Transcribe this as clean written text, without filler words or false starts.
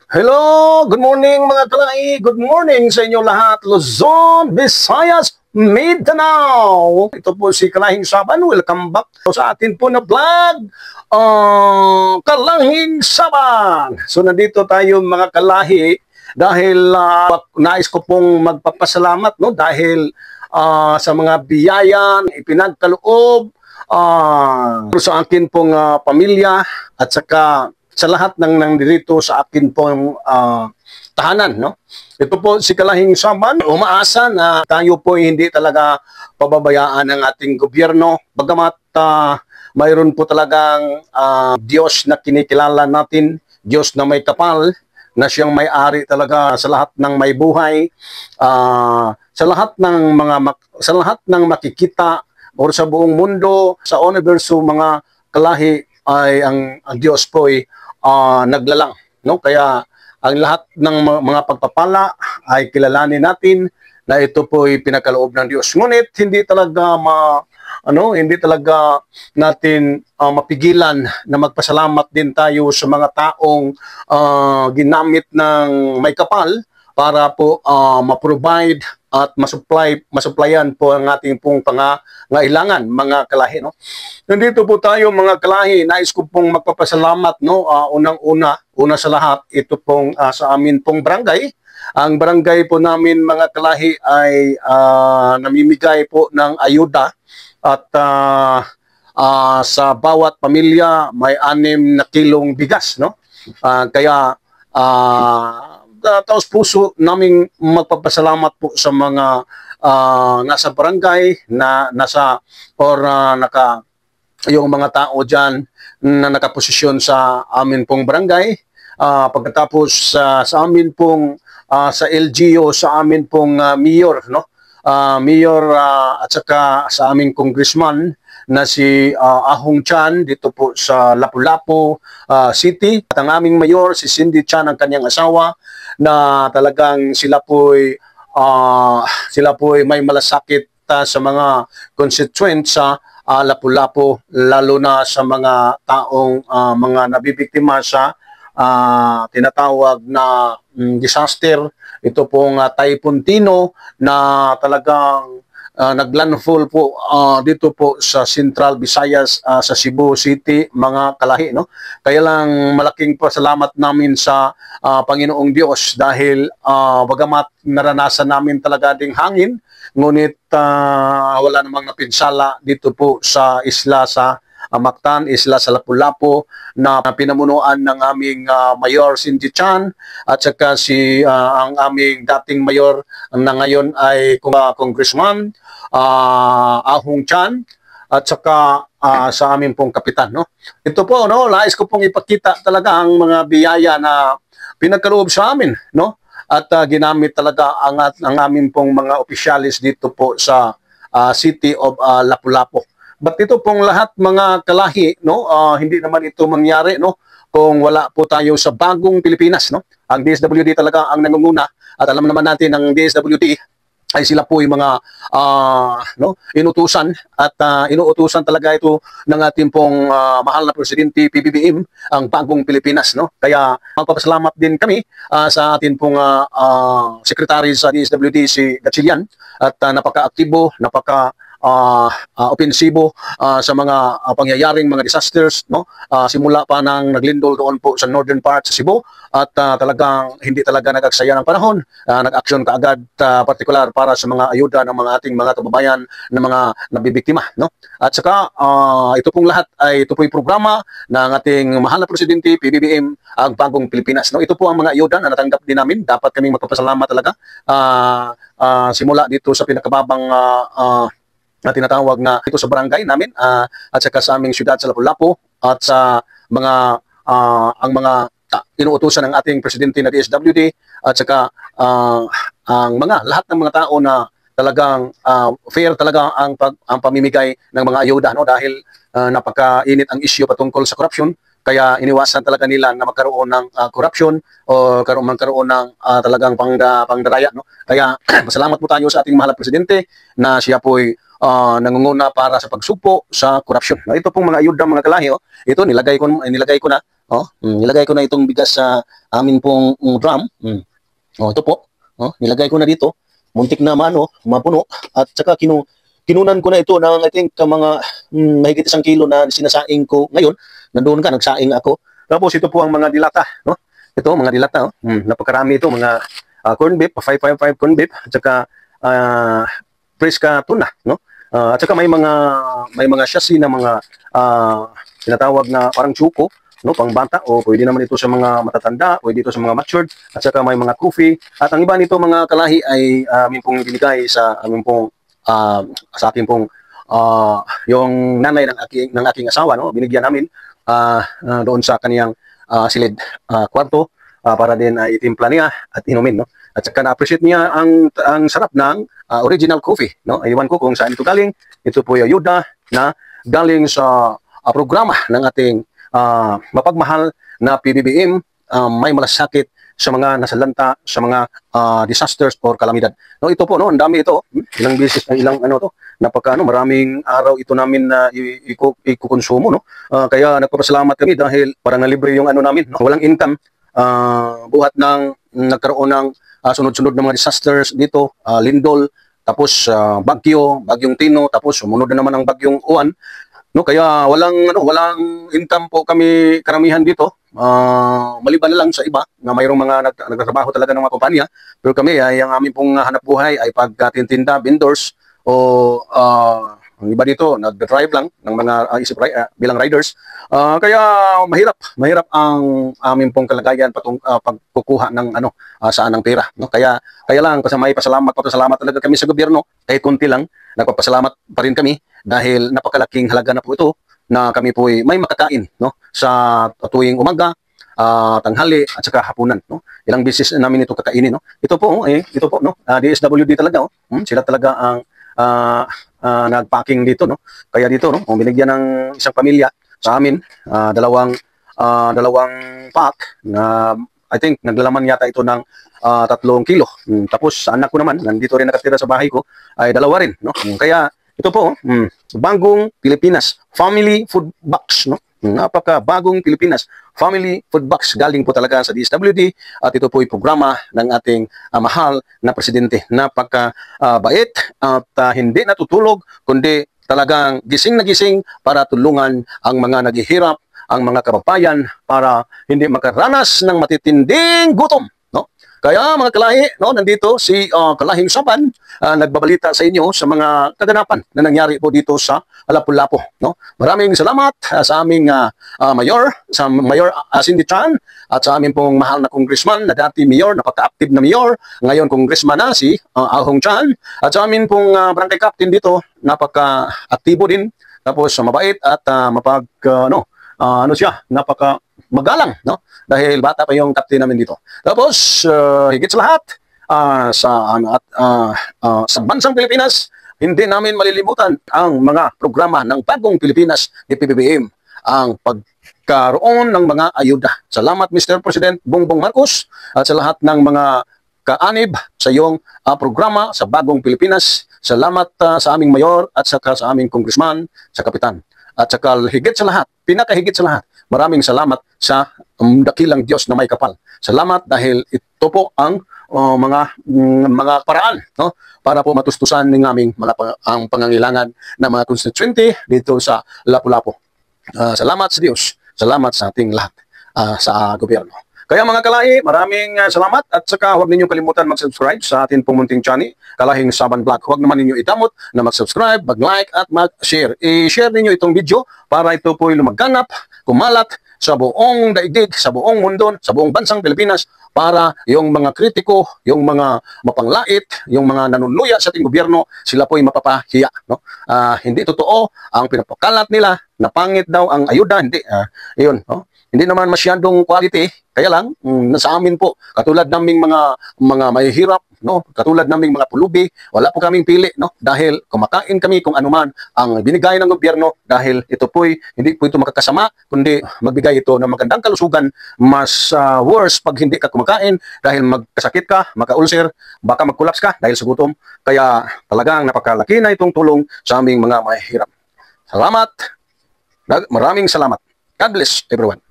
Hello, good morning mga kalai. Good morning sa inyo lahat. Luzon, Visayas, Mindanao. Ito po si Kalahing Saban. Welcome back sa atin po na vlog. Kalahing Saban. So nandito tayo mga kalahi dahil nais ko pong magpapasalamat dahil sa mga biyayan ipinagkaloob sa akin pong pamilya at saka sa lahat ng nandirito sa akin pong tahanan. Ito po si Kalahing Saban. Umaasa na tayo po hindi talaga pababayaan ng ating gobyerno. Bagamat mayroon po talagang Diyos na kinikilala natin, Diyos na may kapal, na siyang may-ari talaga sa lahat ng may buhay, sa lahat ng makikita or sa buong mundo, sa universo, mga kalahi ay ang Diyos po ay naglalang. Kaya ang lahat ng mga pagpapala ay kilalanin natin na ito po ay pinakaloob ng Diyos. Ngunit hindi talaga hindi talaga natin mapigilan na magpasalamat din tayo sa mga taong ginamit ng may kapal para po ma-provide at masupplyan po ang ating pong pangangailangan, mga kalahi. Nandito po tayo mga kalahi, nais ko pong magpapasalamat. Una sa lahat, ito pong sa amin pong barangay. Ang barangay po namin mga kalahi ay namimigay po ng ayuda at sa bawat pamilya may 6 na kilong bigas. Kaya taos puso naming magpapasalamat po sa mga nasa barangay na yung mga tao dyan na nakaposisyon sa amin pong barangay. Pagkatapos sa amin pong sa LGU, sa amin pong mayor, mayor at saka sa aming congressman na si Ahong Chan dito po sa Lapu-Lapu City. At ang aming mayor, si Cindy Chan, ang kanyang asawa, na talagang sila po'y may malasakit sa mga constituents sa Lapu-Lapu, lalo na sa mga taong mga nabibiktima sa tinatawag na disaster. Ito pong Typhoon Tino na talagang naglandfall po dito po sa Central Visayas, sa Cebu City, mga kalahi. Kaya lang malaking pasalamat namin sa Panginoong Diyos dahil bagamat naranasan namin talaga ding hangin, ngunit wala namang napinsala dito po sa isla sa Mactan, isla sa Lapu-Lapu, na pinamunuan ng aming mayor Cindy Chan at saka ang aming dating mayor na ngayon ay congressman Ahong Chan at saka sa aming pong kapitan. Ito po, nais ko pong ipakita talaga ang mga biyaya na pinagkaloob sa amin, at ginamit talaga ang aming pong mga opisyalis dito po sa City of Lapu-Lapu. But ito pong lahat mga kalahi, hindi naman ito mangyari kung wala po tayo sa bagong Pilipinas. Ang DSWD talaga ang nangunguna at alam naman natin ang DSWD ay sila po yung mga inutusan at inuutusan talaga ito ng ating pong mahal na Presidente PBBM, ang bagong Pilipinas. Kaya magpapasalamat din kami sa ating pong Secretary sa DSWD, si Gatchilian, at napaka-aktibo, opensibo sa mga pangyayaring mga disasters, simula pa nang naglindol doon po sa northern part sa Cebu, at talagang hindi talaga nagagsaya ng panahon, nag-action kaagad, partikular para sa mga ayuda ng mga ating mga kababayan na mga nabibiktima. At saka ito pong lahat ay ito po yung programa ng ating mahal na Presidente PBBM, ang bagong Pilipinas. Ito po ang mga ayuda na natanggap din namin. Dapat kaming magpapasalamat talaga, simula dito sa pinakababang na tinatawag na ito sa barangay namin, at saka sa aming syudad sa Lapu-Lapu, at sa mga ang mga inuutusan ng ating presidente na DSWD, at saka ang lahat ng mga tao na talagang fair talaga ang pamimigay ng mga ayuda, dahil napakainit ang issue patungkol sa corruption. Kaya iniwasan talaga nila na magkaroon ng corruption o magkaroon ng talagang pangdaraya. Kaya masalamat po tayo sa ating mahal na presidente na siya po'y nangunguna para sa pagsupo sa korupsyon. No, ito pong mga ayuda mga kalahi, ito nilagay ko na, nilagay ko na itong bigas sa amin pong drum. Ito po, nilagay ko na dito, muntik na mapuno, at saka kinunan ko na ito ng I think mga mahigit 1 kilo na sinasaing ko ngayon. Nandoon ka, nagsaing ako. Tapos ito po ang mga dilata, no? Ito, mga dilata, napakarami ito, mga corn beef, 555 corn beef, at saka preska tuna, no? At saka may mga chassis na mga tinatawag na parang chuko, no, pang bata, o pwede naman ito sa mga matatanda, pwede ito sa mga matured, at saka may mga coffee. At ang iba nito mga kalahi ay amin pong binigay sa amin pong sa akin pong yung nanay ng aking asawa, no, binigyan namin doon sa kaniyang silid kwarto para din itimpla niya at inumin, no. At saka na-appreciate niya ang sarap ng original coffee, no. Iwan ko kung saan ito galing. Ito po yung ayuda na galing sa programa ng ating mapagmahal na PBBM, may malasakit sa mga nasalanta sa mga disasters or kalamidad. No, ito po, no, ang dami ito. Ilang beses, ilang maraming araw ito namin na ikukonsumo, no. Kaya nagpapasalamat kami dahil parang nalibre yung namin, no? Walang income, buhat ng nagkaroon ng sunod-sunod na mga disasters dito, lindol, tapos bagyong Tino, tapos sumunod na naman ang bagyong Uwan. No, kaya walang income po kami karamihan dito. Maliban na lang sa iba na mayroong mga nagtatrabaho talaga ng mga kumpanya, pero kami ay ang aming pong hanap buhay ay pagtitinda, vendors, o ang iba dito nag-drive lang ng mga bilang riders. Kaya mahirap ang aming pong kalagayan pagkukuha ng saan ng pera, no. Kaya lang kasi may pasalamat talaga kami sa gobyerno, kahit konti lang nagpapasalamat pa rin kami dahil napakalaking halaga na po ito na kami po ay may makakain, no, sa tuwing umaga, tanghali at saka hapunan, no. Ilang beses namin ito kakainin, no. Ito po no, DSWD talaga, sila talaga ang nagpacking dito, no. Kaya dito, no, binigyan ng isang pamilya sa amin dalawang pack na I think naglalaman yata ito ng 3 kilo. Tapos sa anak ko naman, nandito rin nakatira sa bahay ko, ay 2 rin, no. Kaya ito po, Bagong Pilipinas Family Food Box, no. Napaka Bagong Pilipinas Family Food Box, galing po talaga sa DSWD, at ito po ay programa ng ating mahal na presidente. Napaka bait at hindi natutulog, kundi talagang gising na gising para tulungan ang mga naghihirap, ang mga kababayan, para hindi makaranas ng matitinding gutom, no. Kaya mga kalahi, no, nandito si Kalahing Saban, nagbabalita sa inyo sa mga kaganapan na nangyari po dito sa Lapu-Lapu, no. Maraming salamat sa aming mayor, Cindy Tran, at sa aming pong mahal na congressman na dati mayor, napaka-active na mayor, ngayon congressman na si Ahong Chan, at sa aming pong barangay captain dito, napaka-aktibo din, tapos mabait at napaka magalang, no? Dahil bata pa yung captain namin dito. Tapos, higit sa lahat, sa bansang Pilipinas, hindi namin malilimutan ang mga programa ng Bagong Pilipinas ni PBBM, ang pagkaroon ng mga ayuda. Salamat Mr. President Bongbong Marcos at sa lahat ng mga kaanib sa iyong programa sa Bagong Pilipinas. Salamat sa aming mayor at saka sa aming congressman, sa kapitan. At saka higit sa lahat, pinakahigit sa lahat, maraming salamat sa dakilang Diyos na may kapal. Salamat dahil ito po ang mga paraan, no, para po matustusan ng aming ang pangangailangan ng mga constituente dito sa Lapu-Lapu. Salamat sa Diyos, salamat sa ating lahat sa gobyerno. Kaya mga kalahi, maraming salamat, at saka huwag ninyong kalimutan mag-subscribe sa ating pumunting channel, Kalahing Saban Vlog. Huwag naman ninyo idamot na mag-subscribe, mag-like at mag-share. I-share ninyo itong video para ito po'y lumaganap, kumalat sa buong daigdig, sa buong mundo, sa buong bansang Pilipinas, para yung mga kritiko, yung mga mapanglait, yung mga nanunluya sa ating gobyerno, sila po'y mapapahiya, no? Hindi totoo ang pinapakalat nila napangit daw ang ayuda, hindi. Yun, oh. Hindi naman masyadong quality, kaya lang, nasa amin po, katulad naming mga mahihirap, no? Katulad naming mga pulubi, wala po kaming pili, no? Dahil kumakain kami kung anuman ang binigay ng gobyerno, dahil ito po'y hindi po ito makakasama, kundi magbigay ito ng magandang kalusugan. Mas worse pag hindi ka kumakain, dahil magkasakit ka, magka-ulcer, baka mag-collapse ka dahil sa gutom. Kaya talagang napakalaki na itong tulong sa aming mga mahihirap. Salamat. Maraming salamat. God bless everyone.